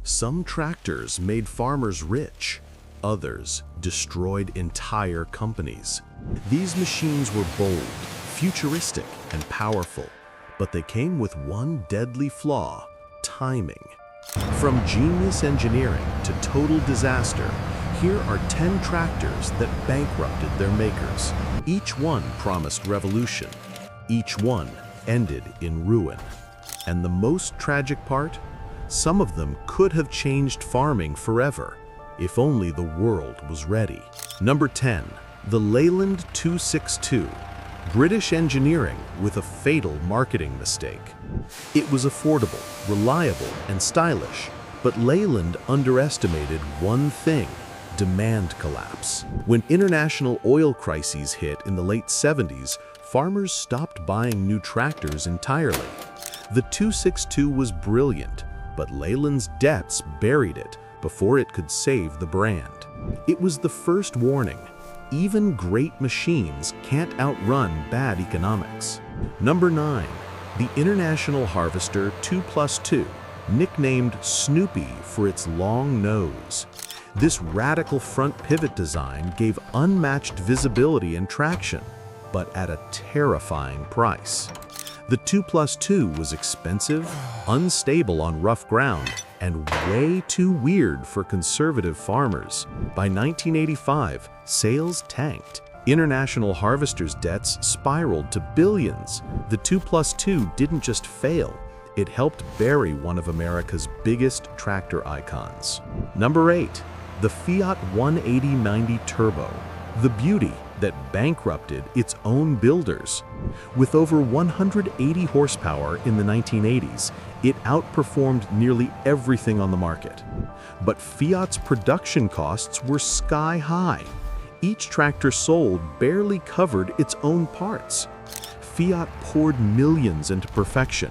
Some tractors made farmers rich, others destroyed entire companies. These machines were bold, futuristic, and powerful, but they came with one deadly flaw: timing. From genius engineering to total disaster, here are 10 tractors that bankrupted their makers. Each one promised revolution. Each one ended in ruin. And the most tragic part? Some of them could have changed farming forever, if only the world was ready. Number 10, the Leyland 262. British engineering with a fatal marketing mistake. It was affordable, reliable, and stylish, but Leyland underestimated one thing: demand collapse. When international oil crises hit in the late 70s, farmers stopped buying new tractors entirely. The 262 was brilliant, but Leyland's debts buried it before it could save the brand. It was the first warning: even great machines can't outrun bad economics. Number 9, the International Harvester 2+2, nicknamed Snoopy for its long nose. This radical front pivot design gave unmatched visibility and traction, but at a terrifying price. The 2+2 was expensive, unstable on rough ground, and way too weird for conservative farmers. By 1985, sales tanked. International Harvester's debts spiraled to billions. The 2+2 didn't just fail, it helped bury one of America's biggest tractor icons. Number 8, the Fiat 180/90 Turbo, the beauty that bankrupted its own builders. With over 180 horsepower in the 1980s, it outperformed nearly everything on the market. But Fiat's production costs were sky high. Each tractor sold barely covered its own parts. Fiat poured millions into perfection,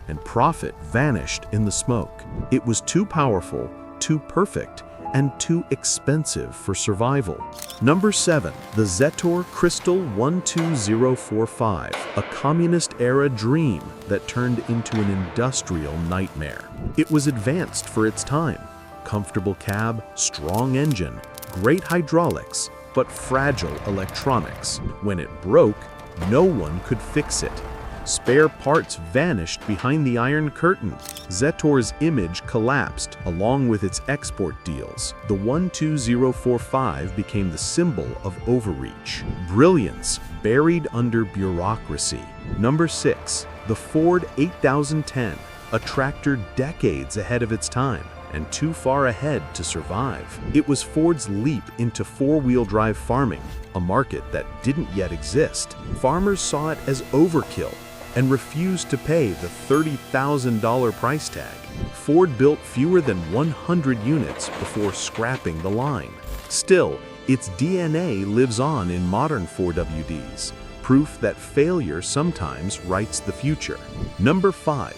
and profit vanished in the smoke. It was too powerful, too perfect, and too expensive for survival. Number 7, the Zetor Crystal 12045, a communist-era dream that turned into an industrial nightmare. It was advanced for its time: comfortable cab, strong engine, great hydraulics, but fragile electronics. When it broke, no one could fix it. Spare parts vanished behind the Iron Curtain. Zetor's image collapsed along with its export deals. The 12045 became the symbol of overreach, brilliance buried under bureaucracy. Number 6, the Ford 8010, a tractor decades ahead of its time and too far ahead to survive. It was Ford's leap into four-wheel drive farming, a market that didn't yet exist. Farmers saw it as overkill and refused to pay the $30,000 price tag. Ford built fewer than 100 units before scrapping the line. Still, its DNA lives on in modern 4WDs, proof that failure sometimes writes the future. Number 5,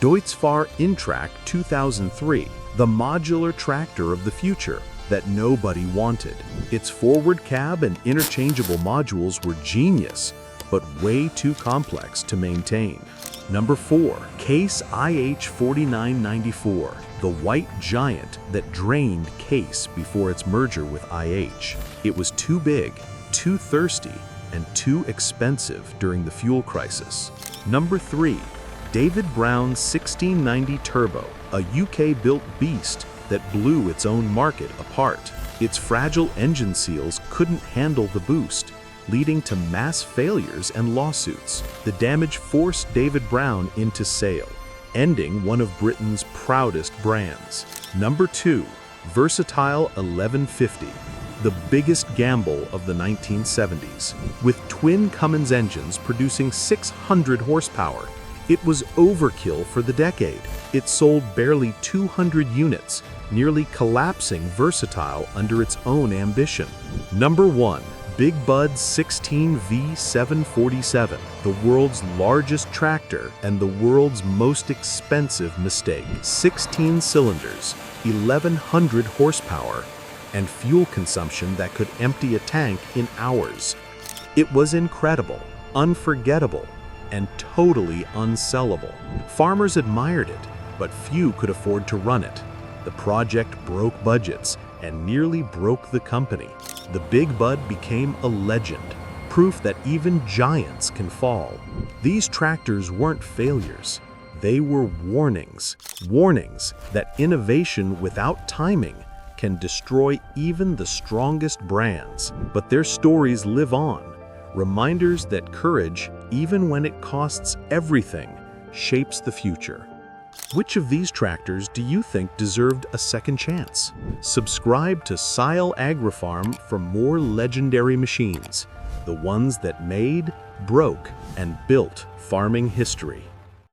Deutz-Fahr Intrac 2003, the modular tractor of the future that nobody wanted. Its forward cab and interchangeable modules were genius, but way too complex to maintain. Number 4, Case IH 4994, the white giant that drained Case before its merger with IH. It was too big, too thirsty, and too expensive during the fuel crisis. Number 3, David Brown's 1690 Turbo, a UK-built beast that blew its own market apart. Its fragile engine seals couldn't handle the boost, leading to mass failures and lawsuits. The damage forced David Brown into sale, ending one of Britain's proudest brands. Number 2, Versatile 1150, the biggest gamble of the 1970s. With twin Cummins engines producing 600 horsepower, it was overkill for the decade. It sold barely 200 units, nearly collapsing Versatile under its own ambition. Number 1, Big Bud's 16V747, the world's largest tractor and the world's most expensive mistake. 16 cylinders, 1,100 horsepower, and fuel consumption that could empty a tank in hours. It was incredible, unforgettable, and totally unsellable. Farmers admired it, but few could afford to run it. The project broke budgets and nearly broke the company. The Big Bud became a legend, proof that even giants can fall. These tractors weren't failures. They were warnings that innovation without timing can destroy even the strongest brands. But their stories live on, reminders that courage, even when it costs everything, shapes the future. Which of these tractors do you think deserved a second chance? Subscribe to Sile AgriFarm for more legendary machines, the ones that made, broke, and built farming history.